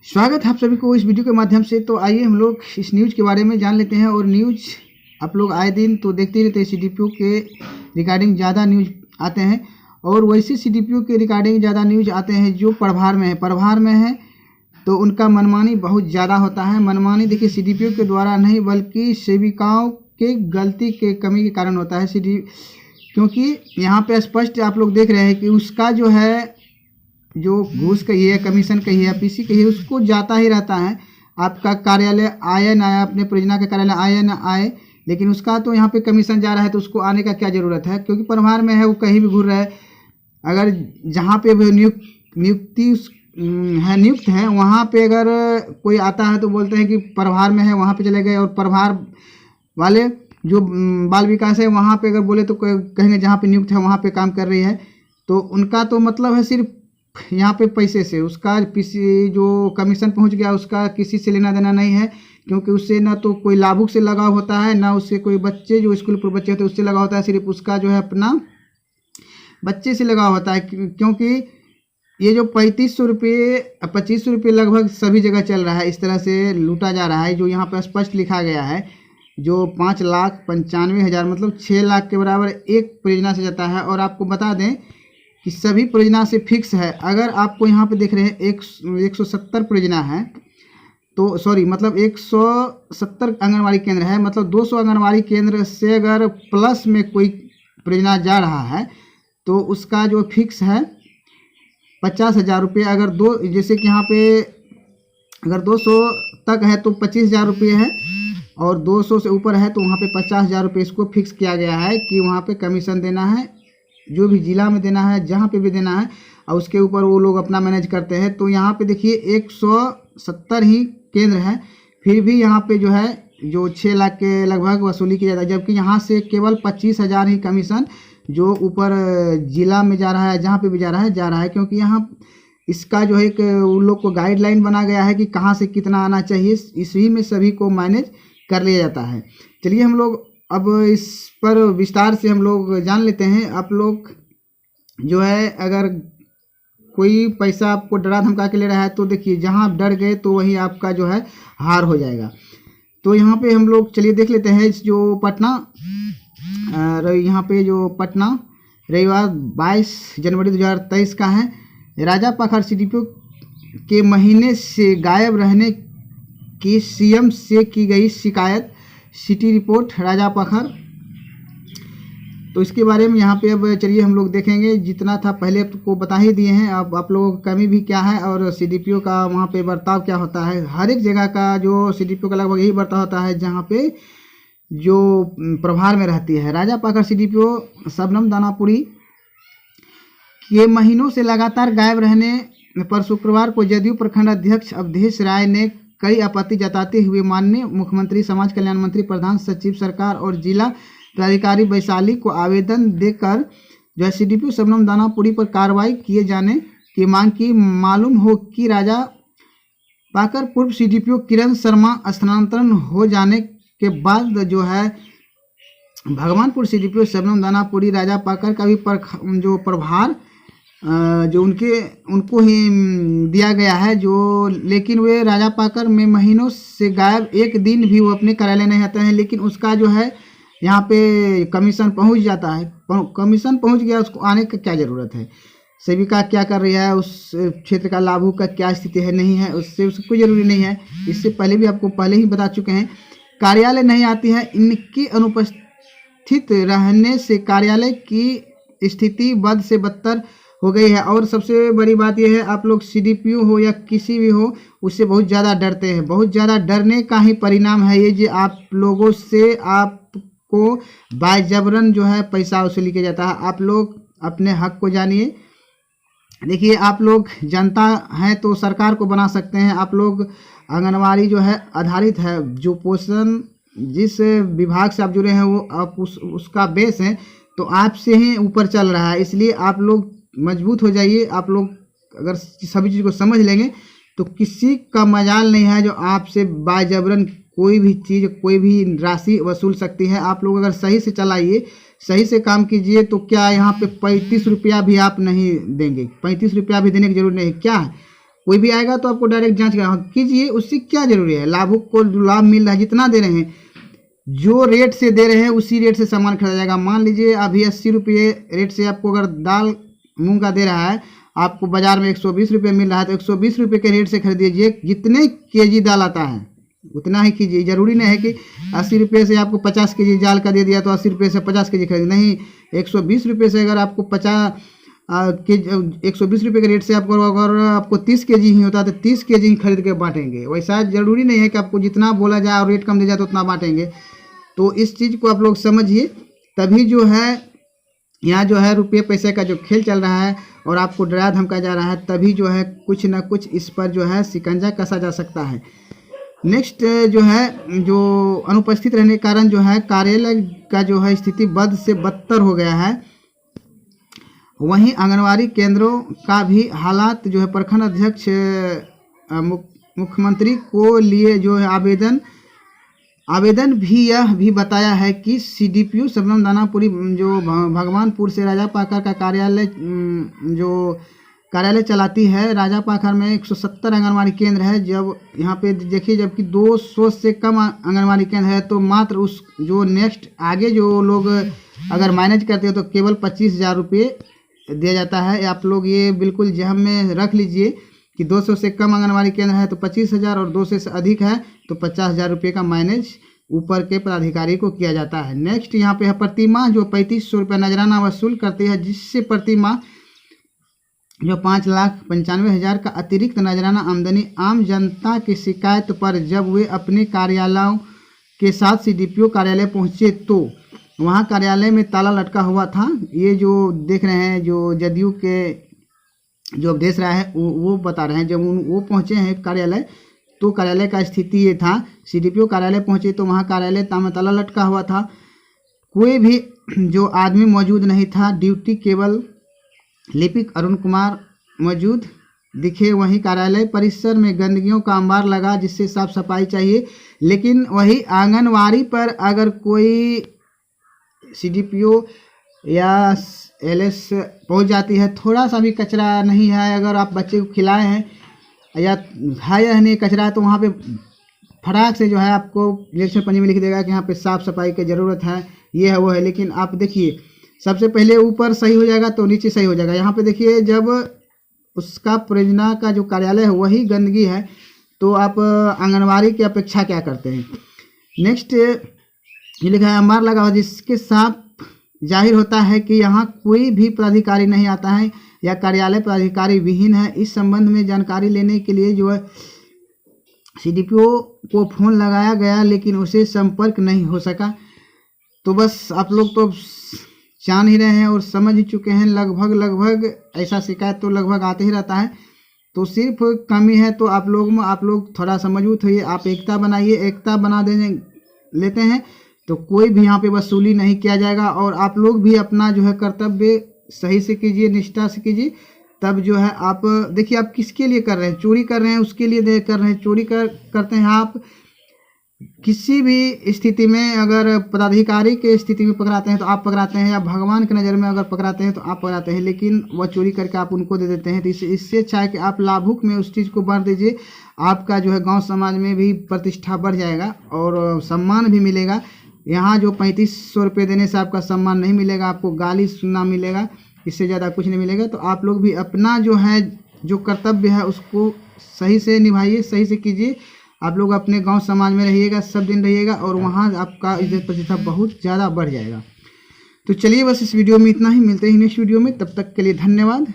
स्वागत है आप सभी को इस वीडियो के माध्यम से। तो आइए हम लोग इस न्यूज़ के बारे में जान लेते हैं। और न्यूज़ आप लोग आए दिन तो देखते ही रहते हैं, CDPO के रिगार्डिंग ज़्यादा न्यूज़ आते हैं। और वैसे CDPO के रिगार्डिंग ज़्यादा न्यूज़ आते हैं जो प्रभार में है। प्रभार में है तो उनका मनमानी बहुत ज़्यादा होता है। मनमानी देखिए CDPO के द्वारा नहीं बल्कि सेविकाओं के गलती के कमी के कारण होता है। क्योंकि यहाँ पे स्पष्ट आप लोग देख रहे हैं कि उसका जो है जो घूस कहिए, कमीशन कहिए, PC कहिए, उसको जाता ही रहता है। आपका कार्यालय आए ना आए, अपने परियोजना का कार्यालय आए ना आए, लेकिन उसका तो यहाँ पे कमीशन जा रहा है तो उसको आने का क्या ज़रूरत है। क्योंकि प्रभार में है, वो कहीं भी घूर रहा है। अगर जहाँ पे नियुक्त है वहाँ पे अगर कोई आता है तो बोलते हैं कि प्रभार में है, वहाँ पे चले गए। और प्रभार वाले जो बाल विकास है वहाँ पे अगर बोले तो कहेंगे जहाँ पे नियुक्त है वहाँ पे काम कर रही है। तो उनका तो मतलब है सिर्फ यहाँ पे पैसे से, उसका किसी जो कमीशन पहुँच गया उसका किसी से लेना देना नहीं है। क्योंकि उससे ना तो कोई लाभुक से लगाव होता है, ना उससे कोई बच्चे जो स्कूल पर बच्चे होते हैं उससे लगाव होता है। सिर्फ उसका जो है अपना बच्चे से लगाव होता है। क्योंकि ये जो 3500 रुपये 2500 रुपये लगभग सभी जगह चल रहा है, इस तरह से लूटा जा रहा है। जो यहाँ पर स्पष्ट लिखा गया है, जो 5,95,000 मतलब 6 लाख के बराबर एक परियोजना से जाता है। और आपको बता दें कि सभी परियोजना से फिक्स है। अगर आपको यहाँ पे देख रहे हैं 170 परियोजना है, तो सॉरी मतलब 170 आंगनवाड़ी केंद्र है, मतलब 200 आंगनवाड़ी केंद्र से अगर प्लस में कोई परियोजना जा रहा है तो उसका जो फिक्स है 50,000 रुपये। अगर जैसे कि यहाँ पे अगर 200 तक है तो 25,000 रुपये है, और 200 से ऊपर है तो वहाँ पे 50,000 रुपये इसको फिक्स किया गया है कि वहाँ पे कमीशन देना है, जो भी जिला में देना है, जहाँ पे भी देना है, और उसके ऊपर वो लोग अपना मैनेज करते हैं। तो यहाँ पे देखिए 170 ही केंद्र है, फिर भी यहाँ पे जो है जो 6 लाख के लगभग वसूली की जाता है। जबकि यहाँ से केवल 25,000 ही कमीशन जो ऊपर जिला में जा रहा है, जहाँ पे भी जा रहा है। क्योंकि यहाँ इसका जो है एक उन लोग को गाइडलाइन बना गया है कि कहाँ से कितना आना चाहिए, इसी में सभी को मैनेज कर लिया जाता है। चलिए हम लोग अब इस पर विस्तार से हम लोग जान लेते हैं। आप लोग जो है अगर कोई पैसा आपको डरा धमका के ले रहा है तो देखिए जहां आप डर गए तो वहीं आपका जो है हार हो जाएगा। तो यहाँ पे हम लोग चलिए देख लेते हैं जो पटना यहाँ पे जो पटना रविवार 22 जनवरी 2023 का है। राजापाखर CDPO के महीने से गायब रहने की CM से की गई शिकायत, सिटी रिपोर्ट राजापाखर। तो इसके बारे में यहाँ पे अब चलिए हम लोग देखेंगे। जितना था पहले आपको बता ही दिए हैं, अब आप लोगों की कमी भी क्या है और CDPO का वहाँ पे बर्ताव क्या होता है। हर एक जगह का जो CDPO का लगभग यही बर्ताव होता है जहाँ पे जो प्रभार में रहती है। राजापाखर CDPO शबनम दानापुरी के महीनों से लगातार गायब रहने पर शुक्रवार को जदयू प्रखंड अध्यक्ष अवधेश राय ने कई आपत्ति जताते हुए माननीय मुख्यमंत्री, समाज कल्याण मंत्री, प्रधान सचिव सरकार और जिला प्राधिकारी वैशाली को आवेदन देकर जो है CDPO शबनम दानापुरी पर कार्रवाई किए जाने की मांग की। मालूम हो कि राजापाखर पूर्व CDPO किरण शर्मा स्थानांतरण हो जाने के बाद जो है भगवानपुर CDPO शबनम दानापुरी राजापाखर का भी जो प्रभार जो उनको ही दिया गया है। लेकिन वे राजापाखर में महीनों से गायब, एक दिन भी वो अपने कार्यालय नहीं आते हैं। लेकिन उसका जो है यहाँ पे कमीशन पहुँच जाता है। कमीशन पहुँच गया, उसको आने का क्या ज़रूरत है। सेविका क्या कर रही है, उस क्षेत्र का लाभुक का क्या स्थिति है, नहीं है, उसको कोई ज़रूरी नहीं है। इससे पहले भी आपको पहले ही बता चुके हैं। कार्यालय नहीं आती है, इनकी अनुपस्थित रहने से कार्यालय की स्थिति बद से बदतर हो गई है। और सबसे बड़ी बात यह है, आप लोग CDPO हो या किसी भी हो, उससे बहुत ज़्यादा डरते हैं। बहुत ज़्यादा डरने का ही परिणाम है ये, जो आप लोगों से आपको बाजबरन जो है पैसा वसूली किया जाता है। आप लोग अपने हक को जानिए। देखिए आप लोग जनता हैं तो सरकार को बना सकते हैं। आप लोग आंगनवाड़ी जो है आधारित है, जो पोषण जिस विभाग से आप जुड़े हैं वो आप उसका बेस है, तो आपसे ही ऊपर चल रहा है। इसलिए आप लोग मजबूत हो जाइए। आप लोग अगर सभी चीज़ को समझ लेंगे तो किसी का मजाल नहीं है जो आपसे बाजबरन कोई भी चीज़, कोई भी राशि वसूल सकती है। आप लोग अगर सही से चलाइए, सही से काम कीजिए तो क्या यहाँ पे 35 रुपया भी आप नहीं देंगे, 35 रुपया भी देने की जरूरत नहीं है। क्या है कोई भी आएगा तो आपको डायरेक्ट जांच कीजिए, उससे क्या जरूरी है। लाभुक को लाभ मिल रहा है, जितना दे रहे हैं, जो रेट से दे रहे हैं उसी रेट से सामान खरीदा जाएगा। मान लीजिए अभी 80 रुपये रेट से आपको अगर दाल मूंग का दे रहा है, आपको बाजार में 120 रुपये मिल रहा है, तो 120 रुपये के रेट से खरीदिए। जितने केजी दाल आता है उतना ही कीजिए। जरूरी नहीं है कि 80 रुपये से आपको 50 केजी दाल का दे दिया तो 80 रुपये से 50 केजी खरीद, नहीं, 120 रुपये से अगर आपको 120 रुपये के रेट से आपको अगर आपको 30 केजी ही होता है तो 30 केजी ही खरीद के बांटेंगे। वैसा जरूरी नहीं है कि आपको जितना बोला जाए और रेट कम दे जाए तो उतना बांटेंगे। तो इस चीज़ को आप लोग समझिए, तभी जो है यहाँ जो है रुपये पैसे का जो खेल चल रहा है और आपको डरा धमका जा रहा है, तभी जो है कुछ ना कुछ इस पर जो है शिकंजा कसा जा सकता है। नेक्स्ट जो है, जो अनुपस्थित रहने के कारण जो है कार्यालय का जो है स्थिति बद से बदतर हो गया है। वहीं आंगनवाड़ी केंद्रों का भी हालात जो है प्रखंड अध्यक्ष मुख्यमंत्री को लिए जो है आवेदन भी यह भी बताया है कि CDPO शबनम दानापुरी जो भगवानपुर से राजा पाकर का कार्यालय चलाती है। राजा पाखर में 170 आंगनवाड़ी केंद्र है। जब यहाँ पे देखिए, जबकि 200 से कम आंगनवाड़ी केंद्र है, तो मात्र उस जो नेक्स्ट आगे जो लोग अगर मैनेज करते हैं तो केवल 25,000 रुपये दिया जाता है। आप लोग ये बिल्कुल जहन में रख लीजिए कि 200 से कम आंगनवाड़ी केंद्र है तो 25,000 और 200 से अधिक है तो 50,000 रुपये का मैनेज ऊपर के पदाधिकारी को किया जाता है। नेक्स्ट यहाँ पे है प्रतिमाह जो 3500 रुपये नजराना वसूल करती है, जिससे प्रतिमाह जो 5,95,000 का अतिरिक्त नजराना आमदनी आम जनता की शिकायत पर जब वे अपने कार्यालयों के साथ CDPO कार्यालय पहुँचे तो वहाँ कार्यालय में ताला लटका हुआ था। ये जो देख रहे हैं, जो जदयू के जो उपदेश रहा है वो बता रहे हैं। जब वो पहुँचे हैं कार्यालय तो कार्यालय का स्थिति ये था। CDPO कार्यालय पहुँचे तो वहाँ कार्यालय ताला लटका हुआ था, कोई भी जो आदमी मौजूद नहीं था। ड्यूटी केवल लिपिक अरुण कुमार मौजूद दिखे। वहीं कार्यालय परिसर में गंदगियों का अंबार लगा, जिससे साफ सफाई चाहिए। लेकिन वही आंगनवाड़ी पर अगर कोई CDPO या LS पहुंच जाती है, थोड़ा सा भी कचरा नहीं है, अगर आप बच्चे को खिलाए हैं या है या नहीं कचरा है, तो वहाँ पे फटाक से जो है आपको इलेक्शन पंजी में लिख देगा कि यहाँ पे साफ़ सफाई की ज़रूरत है, ये है वो है। लेकिन आप देखिए, सबसे पहले ऊपर सही हो जाएगा तो नीचे सही हो जाएगा। यहाँ पे देखिए, जब उसका परियोजना का जो कार्यालय है वही गंदगी है तो आप आंगनवाड़ी की अपेक्षा क्या करते हैं। नेक्स्ट ये लिखा है अंबार लगा हो, जिसके साफ जाहिर होता है कि यहाँ कोई भी पदाधिकारी नहीं आता है या कार्यालय पदाधिकारी विहीन है। इस संबंध में जानकारी लेने के लिए जो है CDPO को फ़ोन लगाया गया, लेकिन उसे संपर्क नहीं हो सका। तो बस आप लोग तो जान ही रहे हैं और समझ ही चुके हैं, लगभग ऐसा शिकायत तो लगभग आते ही रहता है। तो सिर्फ कमी है तो आप लोग थोड़ा सा मजबूत होइए, आप एकता बनाइए। एकता बना लेते हैं तो कोई भी यहाँ पे वसूली नहीं किया जाएगा। और आप लोग भी अपना जो है कर्तव्य सही से कीजिए, निष्ठा से कीजिए, तब जो है आप देखिए आप किसके लिए कर रहे हैं, चोरी कर रहे हैं उसके लिए कर रहे हैं। चोरी करते हैं आप किसी भी स्थिति में, अगर पदाधिकारी के स्थिति में पकड़ाते हैं तो आप पकड़ाते हैं, या भगवान की नज़र में अगर पकड़ाते हैं तो आप पकड़ाते हैं, लेकिन वह चोरी करके आप उनको दे देते हैं। तो इससे अच्छा है कि आप लाभुक में उस चीज़ को बांट दीजिए। आपका जो है गाँव समाज में भी प्रतिष्ठा बढ़ जाएगा और सम्मान भी मिलेगा। यहाँ जो 3500 रुपये देने से आपका सम्मान नहीं मिलेगा, आपको गाली सुनना मिलेगा, इससे ज़्यादा कुछ नहीं मिलेगा। तो आप लोग भी अपना जो है जो कर्तव्य है उसको सही से निभाइए, सही से कीजिए। आप लोग अपने गांव समाज में रहिएगा, सब दिन रहिएगा और वहाँ आपका इज्जत प्रतिष्ठा बहुत ज़्यादा बढ़ जाएगा। तो चलिए बस इस वीडियो में इतना ही, मिलते हैं नेक्स्ट वीडियो में, तब तक के लिए धन्यवाद।